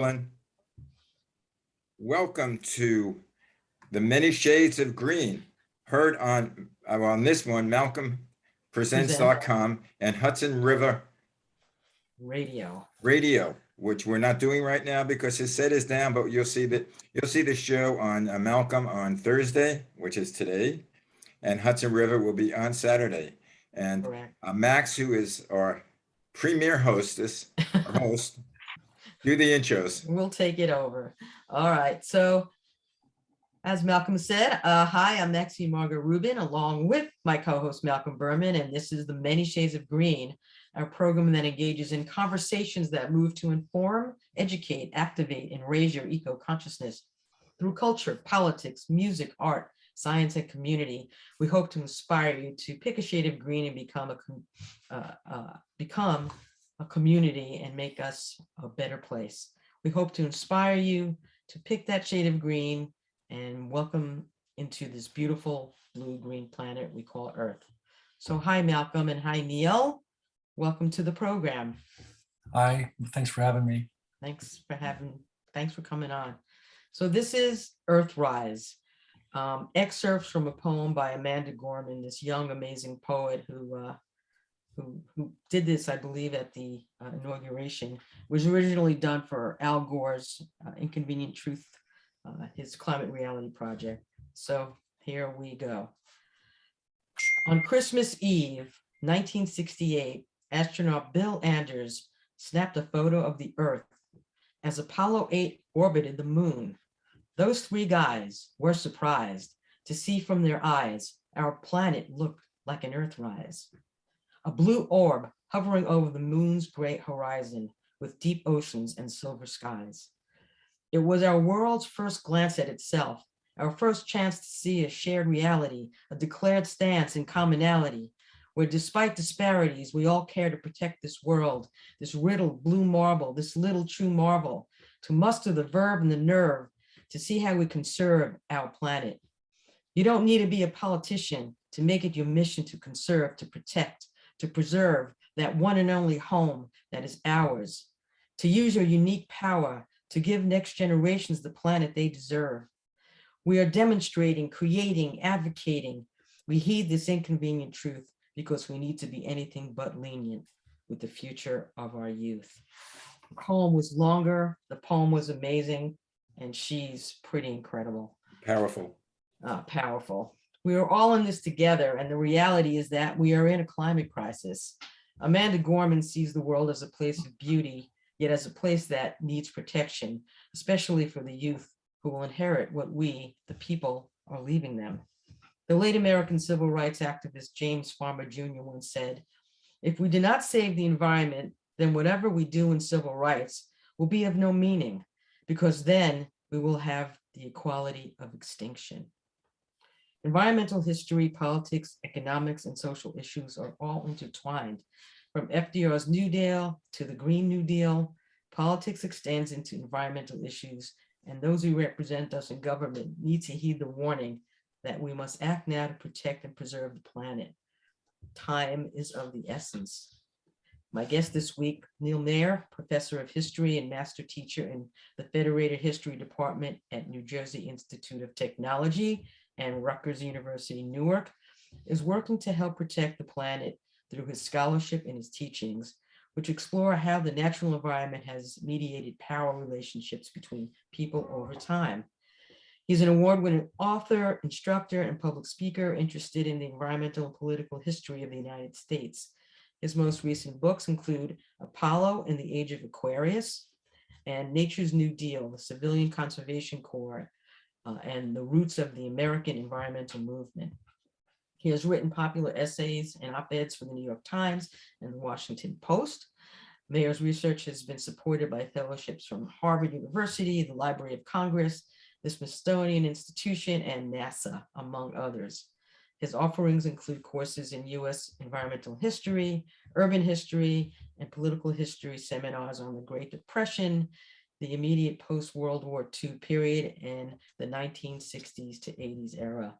Chaplain. Welcome to the Many Shades of Green, heard on this one, MalcolmPresents.com and Hudson River Radio, which we're not doing right now because his set is down, but you'll see the show on Malcolm on Thursday, which is today, and Hudson River will be on Saturday. And Max, who is our premier host, do the intros. We'll take it over. All right. So as Malcolm said, hi, I'm Maxine Margaret Rubin, along with my co-host Malcolm Berman, and this is the Many Shades of Green, our program that engages in conversations that move to inform, educate, activate, and raise your eco-consciousness through culture, politics, music, art, science, and community. We hope to inspire you to pick a shade of green and become a community and make us a better place. We hope to inspire you to pick that shade of green and welcome into this beautiful blue-green planet we call Earth. So hi, Malcolm, and hi, Neil. Welcome to the program. Hi, thanks for having me. Thanks for coming on. So this is Earthrise, excerpts from a poem by Amanda Gorman, this young, amazing poet who did this, I believe, at the inauguration. It was originally done for Al Gore's Inconvenient Truth, his climate reality project. So here we go. On Christmas Eve, 1968, astronaut Bill Anders snapped a photo of the Earth as Apollo 8 orbited the moon. Those three guys were surprised to see from their eyes our planet looked like an Earthrise. A blue orb hovering over the moon's great horizon with deep oceans and silver skies. It was our world's first glance at itself, our first chance to see a shared reality, a declared stance in commonality, where despite disparities, we all care to protect this world, this riddled blue marble, this little true marvel, to muster the verve and the nerve to see how we conserve our planet. You don't need to be a politician to make it your mission to conserve, to protect, to preserve that one and only home that is ours, to use your unique power to give next generations the planet they deserve. We are demonstrating, creating, advocating. We heed this inconvenient truth because we need to be anything but lenient with the future of our youth. The poem was longer, the poem was amazing, and she's pretty incredible. Powerful. Powerful. We are all in this together, and the reality is that we are in a climate crisis. Amanda Gorman sees the world as a place of beauty, yet as a place that needs protection, especially for the youth who will inherit what we, the people, are leaving them. The late American civil rights activist James Farmer Jr. once said, "If we do not save the environment, then whatever we do in civil rights will be of no meaning, because then we will have the equality of extinction." Environmental history, politics, economics, and social issues are all intertwined. From FDR's New Deal to the Green New Deal, politics extends into environmental issues, and those who represent us in government need to heed the warning that we must act now to protect and preserve the planet. Time is of the essence. My guest this week, Neil Maher, professor of history and master teacher in the Federated History Department at New Jersey Institute of Technology and Rutgers University-Newark, is working to help protect the planet through his scholarship and his teachings, which explore how the natural environment has mediated power relationships between people over time. He's an award-winning author, instructor, and public speaker interested in the environmental and political history of the United States. His most recent books include Apollo in the Age of Aquarius and Nature's New Deal, the Civilian Conservation Corps, and the Roots of the American Environmental Movement. He has written popular essays and op-eds for the New York Times and the Washington Post. Maher's research has been supported by fellowships from Harvard University, the Library of Congress, the Smithsonian Institution, and NASA, among others. His offerings include courses in U.S. environmental history, urban history, and political history seminars on the Great Depression, the immediate post-World War II period, and the 1960s to 80s era.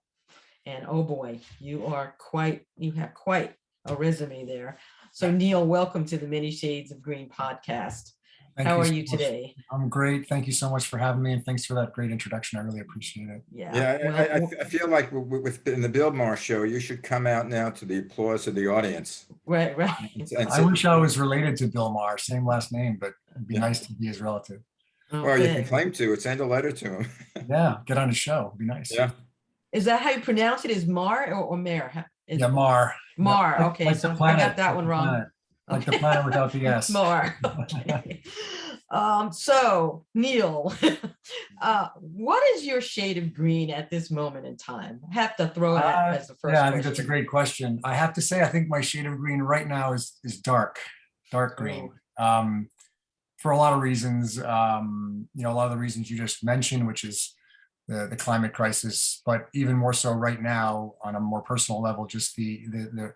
And oh boy, you have quite a resume there. So Neil, welcome to the Many Shades of Green podcast. Thank How are so you much. today? I'm great. Thank you so much for having me, and thanks for that great introduction. I really appreciate it. Yeah, Yeah, well, I feel like with in the Bill Maher show, you should come out now to the applause of the audience. right, right. And I wish I was related to Bill Maher, same last name, but it'd be yeah. nice to be his relative. Well, you can Okay. claim to, send a letter to him. Yeah, get on his show. It'd be nice. Yeah. Is that how you pronounce it? Is Mar or Mayor? Yeah, Mar. Yeah, Mar. Okay, like so the I planet, got that like one the wrong. planet, like the Okay. planet without the S. Mar. Okay. So Neil, what is your shade of green at this moment in time? I have to throw that as the first Yeah, I think that's a question. great question. I have to say, I think my shade of green right now is dark green. For a lot of reasons, a lot of the reasons you just mentioned, which is the climate crisis, but even more so right now on a more personal level, just the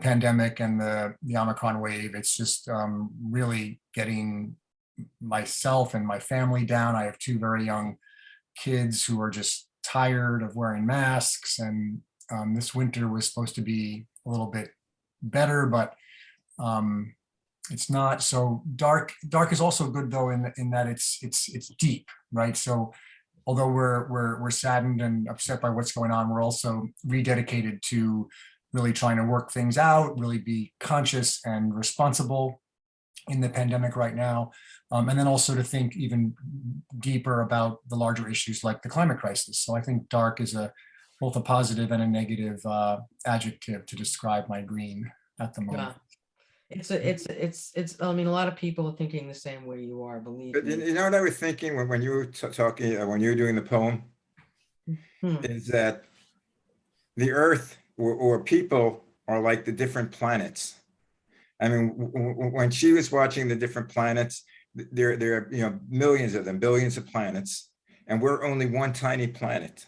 pandemic and the Omicron wave. It's just really getting myself and my family down. I have two very young kids who are just tired of wearing masks, and this winter was supposed to be a little bit better, but it's not. So dark is also good though in that it's deep, right? So although we're saddened and upset by what's going on, we're also rededicated to really trying to work things out, really be conscious and responsible in the pandemic right now, and then also to think even deeper about the larger issues like the climate crisis. So I think dark is both a positive and a negative adjective to describe my green at the moment. It's I mean, a lot of people are thinking the same way you are, believe But me. you know what I was thinking when you were talking, when you were doing the poem, is that the earth or people are like the different planets. I mean, when she was watching the different planets, there are millions of them, billions of planets, and we're only one tiny planet.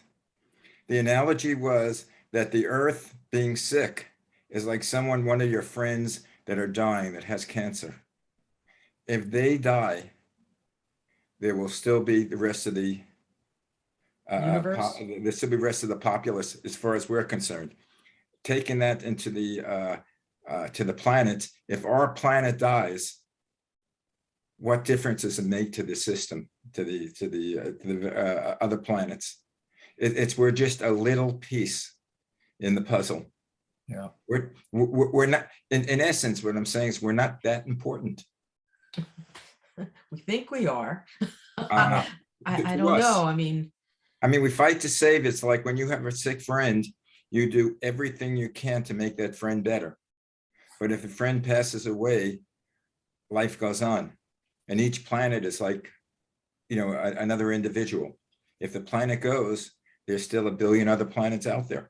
The analogy was that the earth being sick is like one of your friends that are dying that has cancer. If they die, there will still be the rest of the Universe? there still be the rest of the populace as far as we're concerned. Taking that into to the planet, if our planet dies, what difference does it make to the system, to the other planets? We're just a little piece in the puzzle. Yeah, we're not. In essence, what I'm saying is we're not that important. We think we are. To I don't us. know. I mean, we fight to save. It's like when you have a sick friend, you do everything you can to make that friend better. But if a friend passes away, life goes on. And each planet is like, another individual. If the planet goes, there's still a billion other planets out there.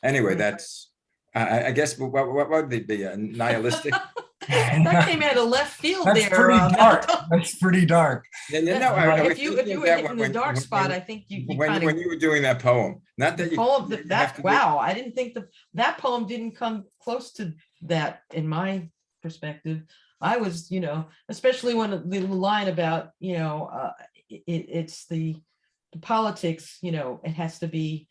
Anyway, that's, I guess, what would they be? Nihilistic? That came out of left field. That's there. pretty dark. That's pretty dark. If you were hitting the dark spot, I think you kind of, when you were doing that poem, not that the you poem have that to wow, I didn't think that poem didn't come close to that in my perspective. I was, especially when the line about, it's the politics, it has to be,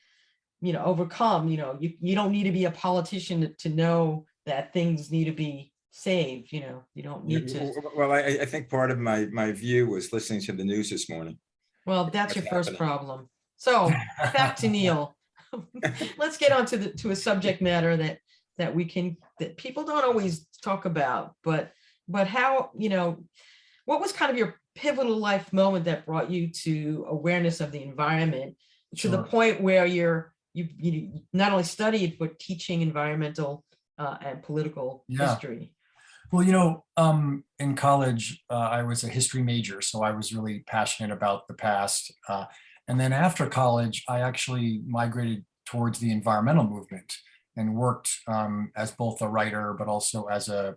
overcome. You don't need to be a politician to know that things need to be saved. You don't need to. Well, I think part of my view was listening to the news this morning. Well, that's What's your first happening. problem. So back to Neil. Let's get on to a subject matter that people don't always talk about, but how, what was kind of your pivotal life moment that brought you to awareness of the environment to the point where you not only studied but teaching environmental and political history? Well, in college, I was a history major, so I was really passionate about the past. And then after college, I actually migrated towards the environmental movement and worked as both a writer, but also as an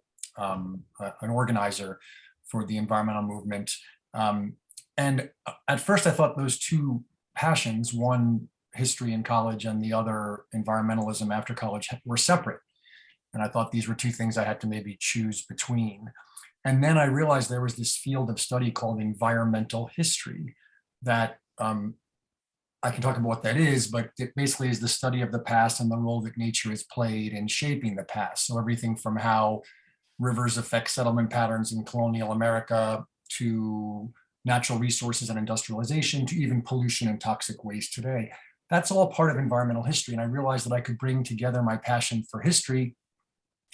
organizer for the environmental movement. And at first I thought those two passions, one history in college and the other environmentalism after college, were separate. And I thought these were two things I had to maybe choose between. And then I realized there was this field of study called environmental history that I can talk about what that is, but it basically is the study of the past and the role that nature has played in shaping the past. So everything from how rivers affect settlement patterns in colonial America, to natural resources and industrialization, to even pollution and toxic waste today. That's all part of environmental history. And I realized that I could bring together my passion for history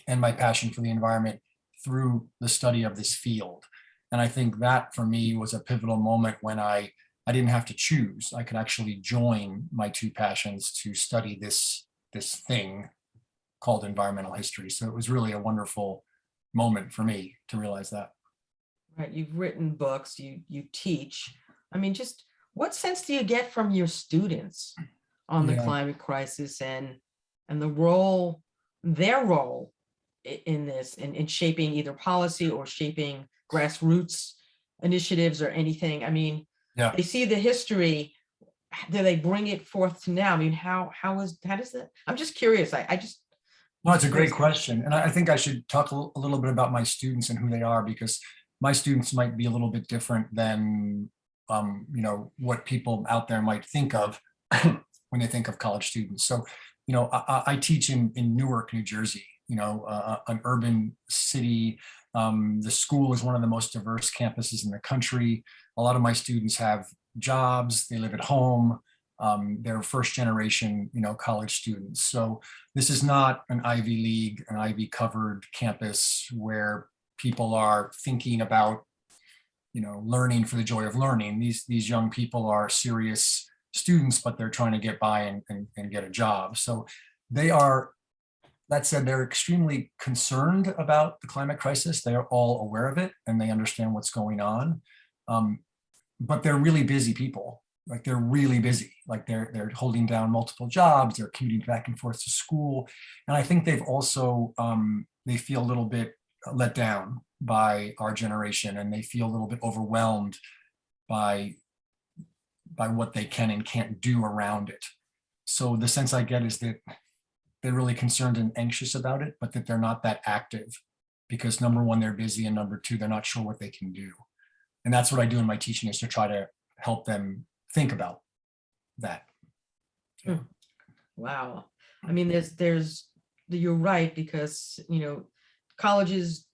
and my passion for the environment through the study of this field. And I think that for me was a pivotal moment when I didn't have to choose. I could actually join my two passions to study this thing called environmental history. So it was really a wonderful moment for me to realize that. Right, you've written books, you teach. I mean, just what sense do you get from your students on the Yeah. climate crisis and the role, their role in this, in shaping either policy or shaping grassroots initiatives or anything? I mean, Yeah. they see the history, do they bring it forth to now? I mean, how does that? I'm just curious. I just. No, it's a great question. And I think I should talk a little bit about my students and who they are, because my students might be a little bit different than you know, what people out there might think of when they think of college students. So, you know, I teach in Newark, New Jersey, you know, an urban city. The school is one of the most diverse campuses in the country. A lot of my students have jobs, they live at home. They're first generation, you know, college students. So this is not an Ivy League, an Ivy covered campus where people are thinking about, you know, learning for the joy of learning. These young people are serious students, but they're trying to get by and get a job. So they are, that said, they're extremely concerned about the climate crisis. They are all aware of it and they understand what's going on. But they're really busy people. Like they're really busy. Like they're holding down multiple jobs. They're commuting back and forth to school. And I think they've also, they feel a little bit let down by our generation, and they feel a little bit overwhelmed by what they can and can't do around it. So the sense I get is that they're really concerned and anxious about it, but that they're not that active because number one, they're busy, and number two, they're not sure what they can do. And that's what I do in my teaching, is to try to help them think about that. Yeah. Wow. I mean, you're right, because, you know, colleges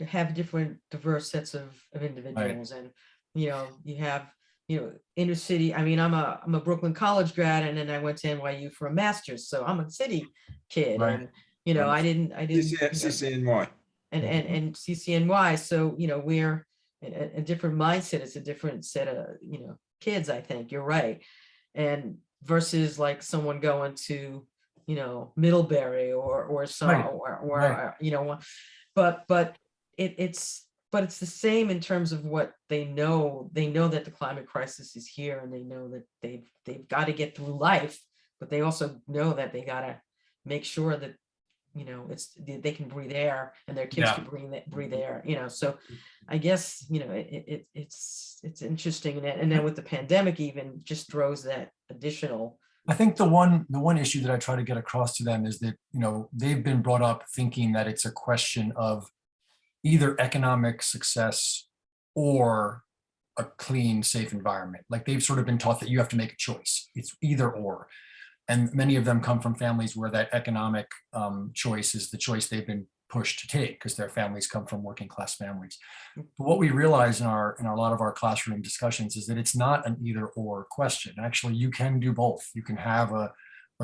have different diverse sets of individuals. Right. And, you know, you have, you know, inner city. I mean, I'm a Brooklyn College grad, and then I went to NYU for a master's. So I'm a city kid. Right. And, you know, I didn't CCNY. And CCNY. So, you know, we're a different mindset. It's a different set of, you know, kids, I think. You're right. And versus like someone going to, you know, Middlebury or some, right. or right. You know, but it's the same in terms of what they know. They know that the climate crisis is here, and they know that they've got to get through life, but they also know that they got to make sure that, you know, they can breathe air, and their kids can breathe air, you know. So I guess, you know, it's interesting. And then with the pandemic, even just throws that additional. I think the one issue that I try to get across to them is that, you know, they've been brought up thinking that it's a question of either economic success or a clean, safe environment. Like they've sort of been taught that you have to make a choice. It's either or. And many of them come from families where that economic choice is the choice they've been pushed to take, because their families come from working class families. But what we realize in a lot of our classroom discussions is that it's not an either or question. Actually, you can do both. You can have a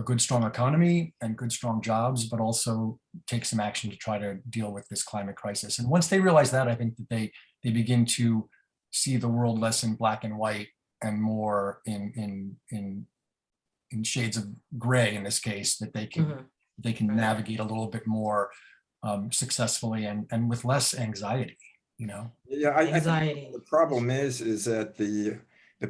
good, strong economy and good, strong jobs, but also take some action to try to deal with this climate crisis. And once they realize that, I think that they begin to see the world less in black and white and more in shades of gray, in this case, that they can navigate a little bit more successfully and with less anxiety, you know. Yeah, I think the problem is that the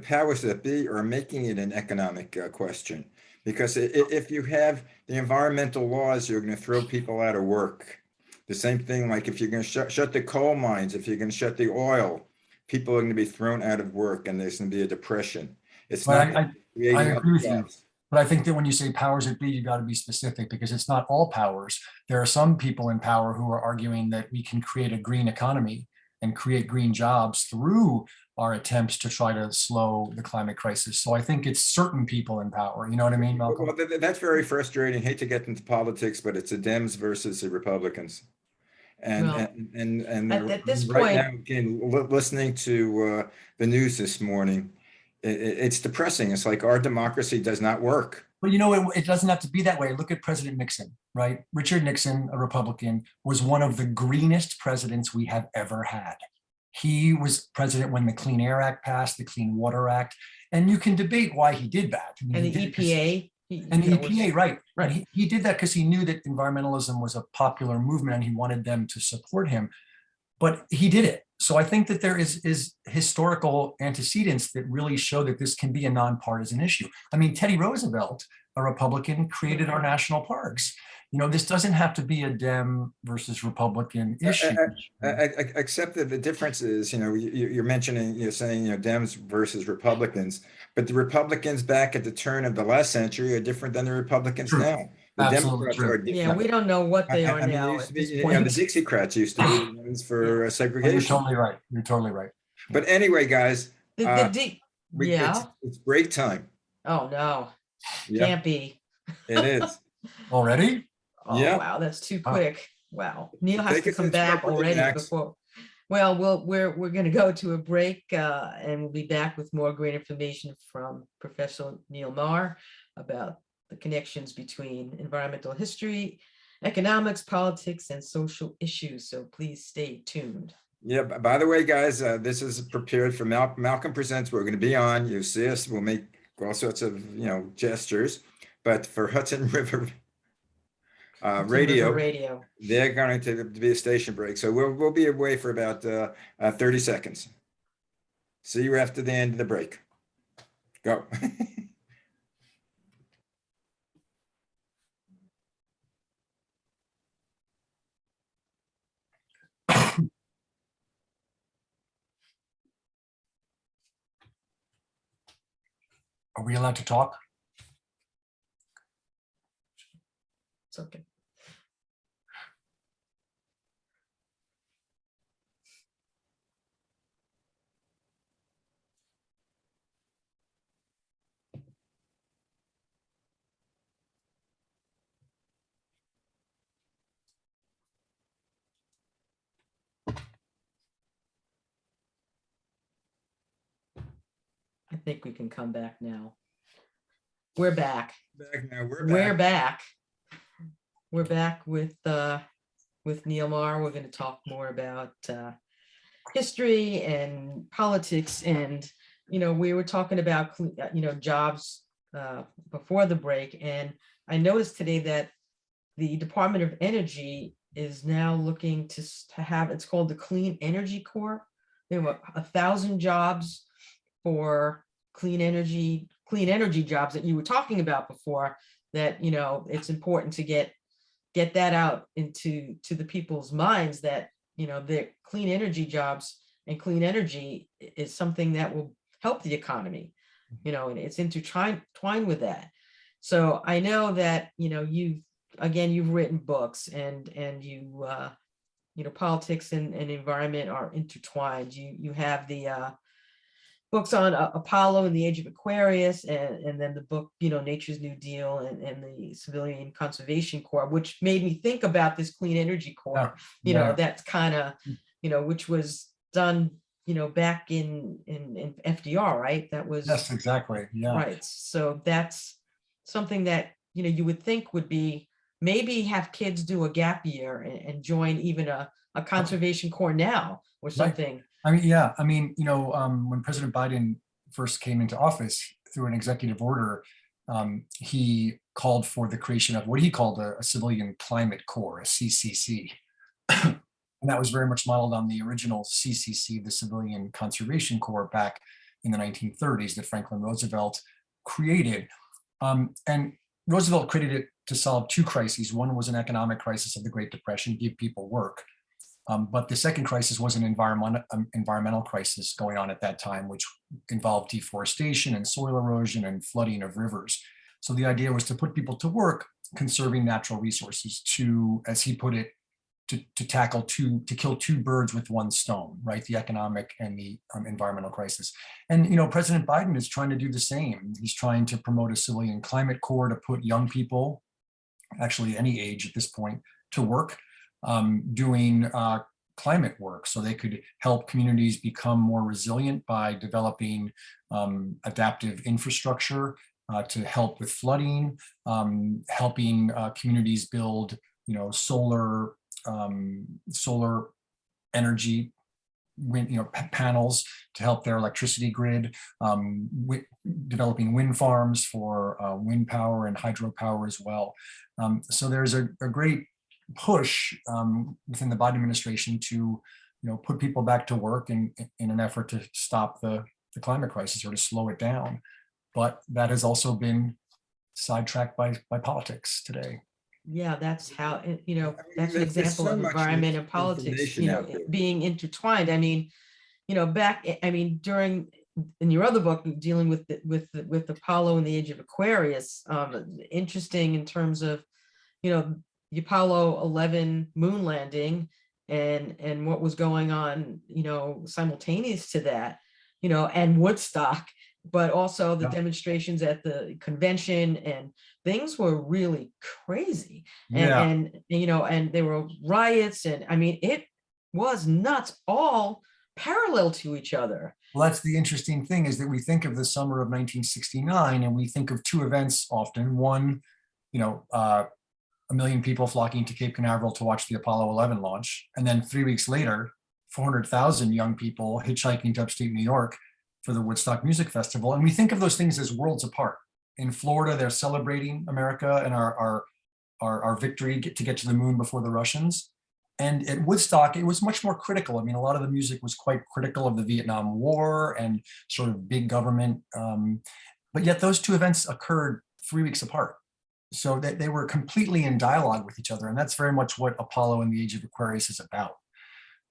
powers that be are making it an economic question, because if you have the environmental laws, you're going to throw people out of work. The same thing, like if you're going to shut the coal mines, if you're going to shut the oil, people are going to be thrown out of work, and there's going to be a depression. It's not. I agree with you. But I think that when you say powers that be, you got to be specific, because it's not all powers. There are some people in power who are arguing that we can create a green economy and create green jobs through our attempts to try to slow the climate crisis. So I think it's certain people in power. You know what I mean, Malcolm? Well, that's very frustrating. Hate to get into politics, but it's the Dems versus the Republicans. And Well, at this right now, point, again, listening to the news this morning, it's depressing. It's like our democracy does not work. But it doesn't have to be that way. Look at President Nixon, right? Richard Nixon, a Republican, was one of the greenest presidents we have ever had. He was president when the Clean Air Act passed, the Clean Water Act, and you can debate why he did that. I mean, and he the did it 'cause- EPA. and the EPA, right. Right. And he did that because he knew that environmentalism was a popular movement and he wanted them to support him. But he did it. So I think that there is historical antecedents that really show that this can be a nonpartisan issue. I mean, Teddy Roosevelt, a Republican, created our national parks. This doesn't have to be a Dem versus Republican issue. Except that the difference is, you're saying, Dems versus Republicans, but the Republicans back at the turn of the last century are different than the Republicans True. now. The Absolutely Democrats true. are different. Yeah, we don't know what they are I mean, it now used at to be, this the point. Dixiecrats used to be the ones for You're segregation. totally right. You're totally right. But anyway, guys, Yeah. it's break time. Oh, no. Yeah, Can't be. it is. Already? Oh, Yeah. wow, that's too Huh. quick. Wow. Neil has Take to us come into back our break, already Max. before. Well, we're going to go to a break and we'll be back with more great information from Professor Neil Maher about the connections between environmental history, economics, politics, and social issues. So please stay tuned. Yeah, by the way, guys, this is prepared for Malcolm Presents. We're going to be on. You see us. We'll make all sorts of, gestures. But for Hudson River Hudson Radio, River Radio. they're going to be a station break. So we'll be away for about 30 seconds. See you after the end of the break. Go. Are we allowed to talk? It's okay. I think we can come back now. We're back. Back now. We're back. We're back with Neil Maher. We're going to talk more about history and politics, and we were talking about jobs before the break, and I noticed today that the Department of Energy is now looking to have, it's called the Clean Energy Corps. There were 1,000 jobs for clean energy jobs that you were talking about before, that it's important to get that out into the people's minds, that the clean energy jobs and clean energy is something that will help the economy, and it's intertwined with that. So I know that you've written books, and you politics and environment are intertwined. You have the books on Apollo and the Age of Aquarius, and then the book, Nature's New Deal and the Civilian Conservation Corps, which made me think about this Clean Energy Corps, that's kind of, which was done, back in FDR, right? That was. Yes, exactly. Yeah. Right. So that's something that, you would think would be, maybe have kids do a gap year and join even a conservation corps now or something. When President Biden first came into office, through an executive order, he called for the creation of what he called a civilian climate corps, a CCC. And that was very much modeled on the original CCC, the Civilian Conservation Corps, back in the 1930s that Franklin Roosevelt created. And Roosevelt created it to solve two crises. One was an economic crisis of the Great Depression, give people work. But the second crisis was an environmental crisis going on at that time, which involved deforestation and soil erosion and flooding of rivers. So the idea was to put people to work conserving natural resources, to, as he put it, to kill two birds with one stone, right? The economic and the environmental crisis. And President Biden is trying to do the same. He's trying to promote a civilian climate corps to put young people, actually any age at this point, to work. doing climate work, so they could help communities become more resilient by developing adaptive infrastructure to help with flooding, helping communities build, solar energy panels to help their electricity grid, developing wind farms for wind power and hydropower as well. So there's a great push within the Biden administration to put people back to work in an effort to stop the climate crisis or to slow it down. But that has also been sidetracked by politics today. Yeah, that's how, that's an There's example so of much environment and politics, information out there. being intertwined. I mean, during, in your other book, dealing with with Apollo and the Age of Aquarius, interesting in terms of, the Apollo 11 moon landing and what was going on, simultaneous to that, and Woodstock, but also the demonstrations at the convention, and things were really crazy. And there were riots, and I mean, it was nuts, all parallel to each other. Well, that's the interesting thing, is that we think of the summer of 1969 and we think of two events often. One, 1 million people flocking to Cape Canaveral to watch the Apollo 11 launch. And then 3 weeks later, 400,000 young people hitchhiking to upstate New York for the Woodstock Music Festival. And we think of those things as worlds apart. In Florida, they're celebrating America and our victory to get to the moon before the Russians. And at Woodstock, it was much more critical. I mean, a lot of the music was quite critical of the Vietnam War and sort of big government. But yet those two events occurred 3 weeks apart. So that they were completely in dialogue with each other. And that's very much what Apollo and the Age of Aquarius is about.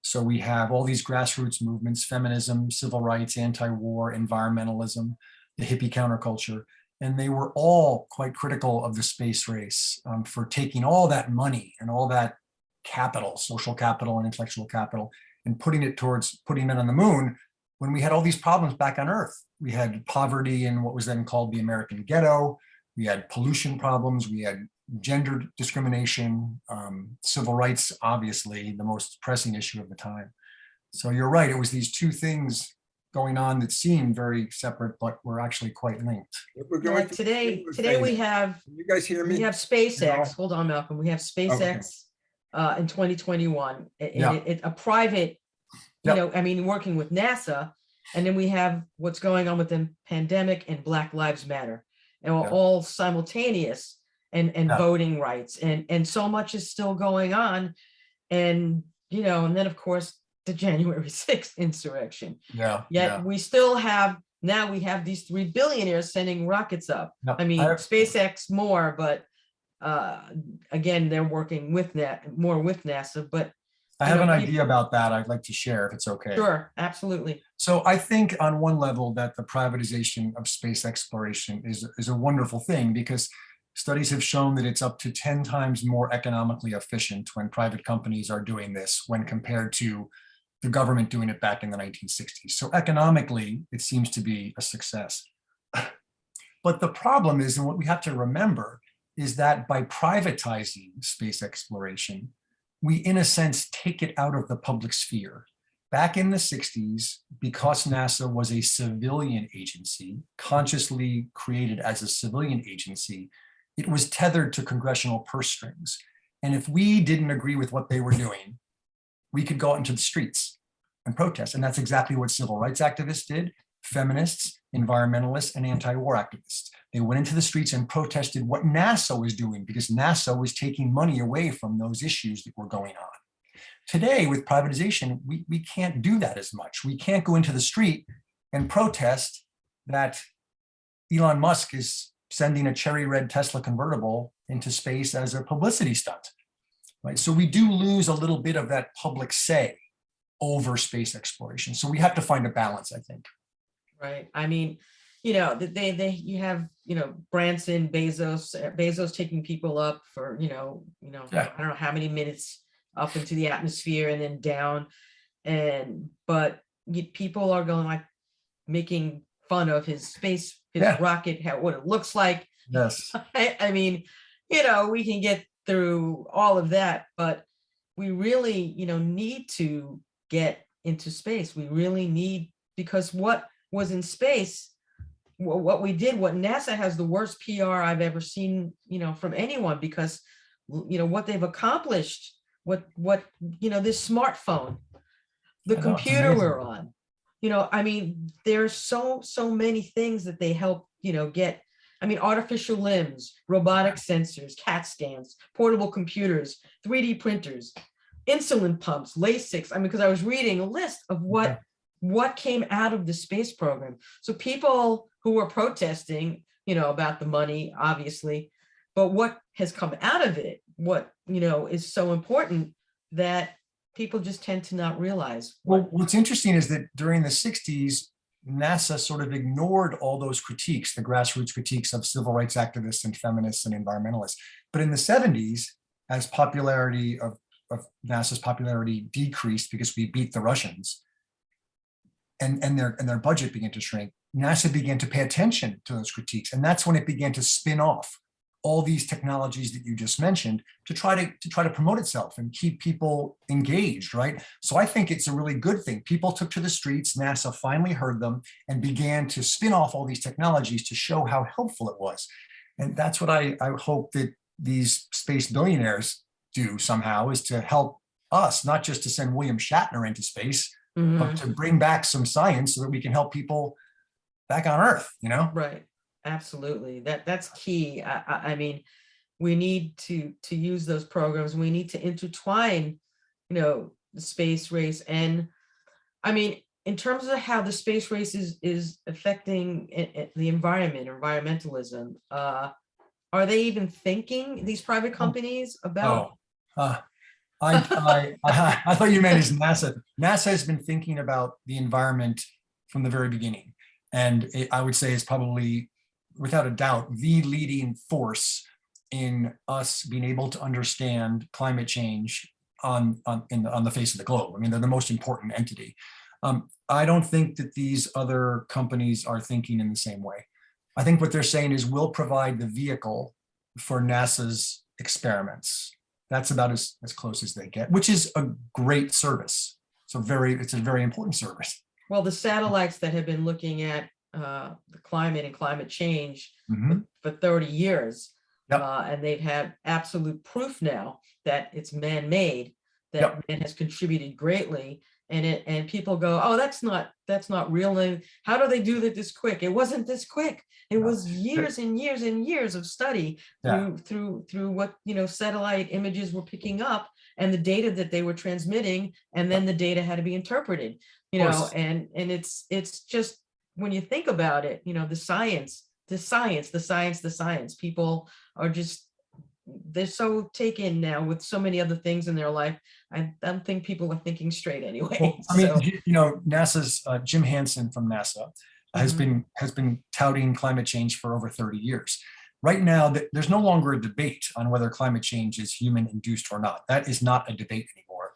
So we have all these grassroots movements: feminism, civil rights, anti-war, environmentalism, the hippie counterculture. And they were all quite critical of the space race for taking all that money and all that capital, social capital and intellectual capital, and putting it towards putting men on the moon when we had all these problems back on Earth. We had poverty in what was then called the American ghetto. We had pollution problems. We had gender discrimination, civil rights, obviously the most pressing issue of the time. So you're right. It was these two things going on that seemed very separate, but were actually quite linked. We're going Like today we have, Can you guys hear me? we have SpaceX. Hold on, Malcolm. We have SpaceX in 2021. It's a private, working with NASA. And then we have what's going on with the pandemic and Black Lives Matter, and we're all simultaneous, and voting rights, and so much is still going on. And, and then of course, the January 6th insurrection. Yet we still have, now we have these 3 billionaires sending rockets up. I mean, SpaceX more, but again, they're working with more with NASA, but I have an idea about that I'd like to share, if it's okay. Sure, absolutely. So I think on one level that the privatization of space exploration is a wonderful thing, because studies have shown that it's up to 10 times more economically efficient when private companies are doing this when compared to the government doing it back in the 1960s. So economically, it seems to be a success. But the problem is, and what we have to remember, is that by privatizing space exploration, we, in a sense, take it out of the public sphere. Back in the 60s, because NASA was a civilian agency, consciously created as a civilian agency, it was tethered to congressional purse strings. And if we didn't agree with what they were doing, we could go out into the streets and protest. And that's exactly what civil rights activists did, feminists, environmentalists, and anti-war activists. They went into the streets and protested what NASA was doing, because NASA was taking money away from those issues that were going on. Today, with privatization, we can't do that as much. We can't go into the street and protest that Elon Musk is sending a cherry red Tesla convertible into space as a publicity stunt, right? So we do lose a little bit of that public say over space exploration. So we have to find a balance, I think. Right. I mean, you have, Branson, Bezos taking people up for, I don't know how many minutes up into the atmosphere and then down. But people are going, like, making fun of his rocket, what it looks like. Yes. I mean, we can get through all of that, but we really, need to get into space. We really need, because what was in space, what we did, what NASA has the worst PR I've ever seen, from anyone, because, what they've accomplished, what, this smartphone, the I know, it's computer amazing. we're on, I mean, there's so many things that they help, get. I mean, artificial limbs, robotic sensors, CAT scans, portable computers, 3D printers, insulin pumps, Lasix. I mean, because I was reading a list of what came out of the space program. So people who were protesting, about the money, obviously, but what has come out of it, what, is so important that people just tend to not realize. Well, what's interesting is that during the 60s, NASA sort of ignored all those critiques, the grassroots critiques of civil rights activists and feminists and environmentalists. But in the 70s, as popularity of NASA's popularity decreased because we beat the Russians and their budget began to shrink, NASA began to pay attention to those critiques. And that's when it began to spin off all these technologies that you just mentioned to try to promote itself and keep people engaged, right? So I think it's a really good thing. People took to the streets, NASA finally heard them and began to spin off all these technologies to show how helpful it was. And that's what I hope that these space billionaires do somehow, is to help us, not just to send William Shatner into space, but to bring back some science so that we can help people back on Earth, Right. Absolutely. That's key. I mean, we need to use those programs. We need to intertwine, the space race. And I mean, in terms of how the space race is affecting the environment, environmentalism, are they even thinking, these private companies, about? I thought you meant is NASA. NASA has been thinking about the environment from the very beginning. And I would say is probably, without a doubt, the leading force in us being able to understand climate change on the face of the globe. I mean, they're the most important entity. I don't think that these other companies are thinking in the same way. I think what they're saying is we'll provide the vehicle for NASA's experiments. That's about as close as they get, which is a great service. So it's a very important service. Well, the satellites that have been looking at the climate and climate change for 30 years, and they've had absolute proof now that it's man-made, that man has contributed greatly, and people go, oh, that's not real. And how do they do that this quick? It wasn't this quick. It was years and years and years of study through what satellite images were picking up and the data that they were transmitting, and then the data had to be interpreted. And it's just, when you think about it, the science, people are just, they're so taken now with so many other things in their life. I don't think people are thinking straight anyway. Well, I mean, NASA's Jim Hansen from NASA has been touting climate change for over 30 years. Right now, there's no longer a debate on whether climate change is human induced or not. That is not a debate anymore.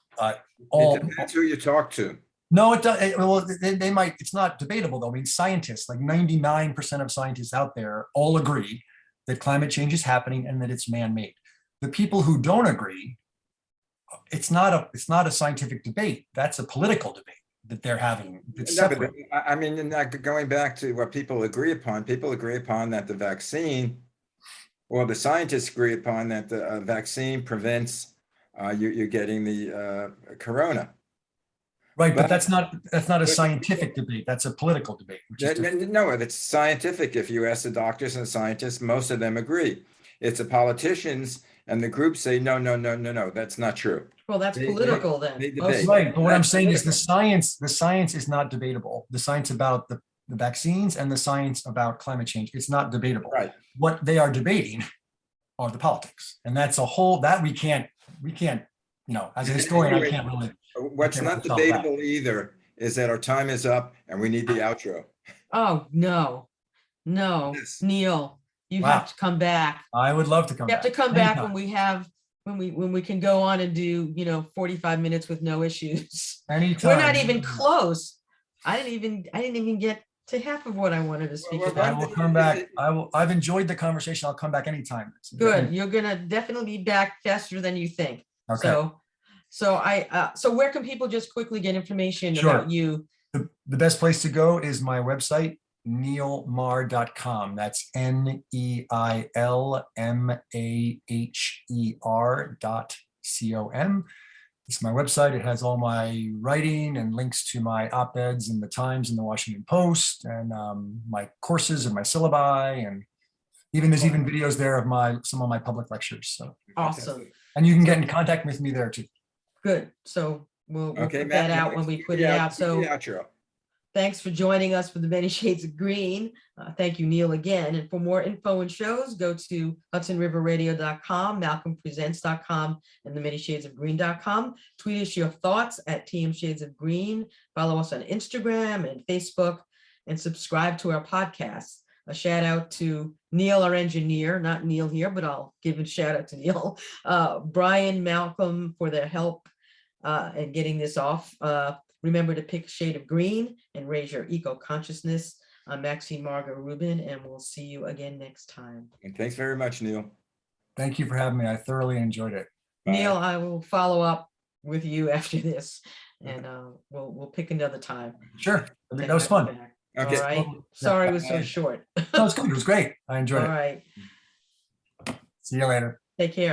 It depends who you talk to. No, it does. Well, they might. It's not debatable though. I mean, scientists, like 99% of scientists out there, all agree that climate change is happening and that it's man-made. The people who don't agree, it's not a scientific debate. That's a political debate that they're having. It's separate. I mean, going back to what people agree upon that the vaccine, or the scientists agree upon that the vaccine prevents you getting the corona. Right, but that's not a scientific debate. That's a political debate. No, it's scientific. If you ask the doctors and scientists, most of them agree. It's the politicians and the groups say, no, that's not true. Well, that's political then. Right, but what I'm saying is the science is not debatable. The science about the vaccines and the science about climate change, it's not debatable. Right. What they are debating are the politics. And that's a whole, that we can't, as a historian, I can't really. What's not debatable either is that our time is up and we need the outro. Oh, no, Yes. Neil, you have to come back. I would love to come back. You have to come back when we can go on and do, 45 minutes with no issues. Anytime. We're not even close. I didn't even get to half of what I wanted to speak about. I will come back. I've enjoyed the conversation. I'll come back anytime. Good. You're going to definitely be back faster than you think. Okay. So So where can people just quickly get information Sure. about you? The best place to go is my website, neilmaher.com. That's NEILMAHER.com. It's my website. It has all my writing and links to my op-eds in the Times and the Washington Post, and my courses and my syllabi, and there's even videos there of some of my public lectures. So Awesome. and you can get in contact with me there too. Good. So we'll Okay, put Matt, that you out wanna when we do put the it out- out. do So the outro. thanks for joining us for the Many Shades of Green. Thank you, Neil, again. And for more info and shows, go to HudsonRiverRadio.com, MalcolmPresents.com, and theManyShadesOfGreen.com. Tweet us your thoughts at TM Shades of Green. Follow us on Instagram and Facebook, and subscribe to our podcast. A shout out to Neil, our engineer, not Neil here, but I'll give a shout out to Neil. Brian, Malcolm for their help in getting this off. Remember to pick a shade of green and raise your eco-consciousness. I'm Maxine Margot Rubin, and we'll see you again next time. And thanks very much, Neil. Thank you for having me. I thoroughly enjoyed it. Bye. Neil, I will follow up with you after this, and we'll pick another time. Sure. to That was have you fun. back. Okay. All right. Yeah. Sorry it was so Bye. short. No, it's good. It was great. I enjoyed All it. right. See you later. Take care.